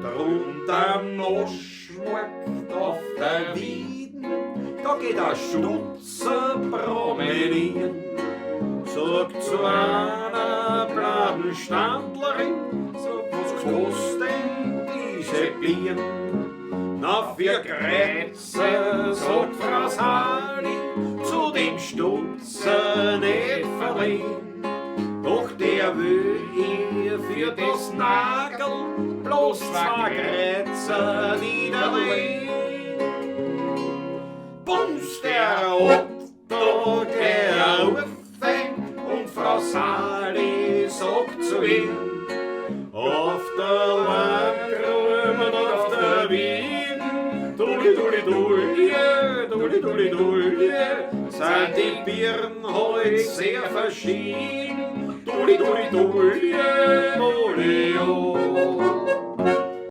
Drunter am Naschmarkt auf der Wieden, da geht ein Stutzer promenieren. Sagt zu einer blauen Standlerin, sagt, was kostet denn diese Bieren? Na, 4 Kreuze, sagt Frau Sali, zu dem Stutzer nicht verliehen. Doch der will ihr für das Nagel bloß 2 Kreuze niederlegen. Bums der Otto, der Rufe, und Frau Sali sagt zu ihm, auf der Lahmgruabn und auf der Wieden, dulli, dulli, dulli, dulli, dulli, dulli, sind die Birnen heut sehr verschieden. Dulli, dulli, dulli, dulli, oh.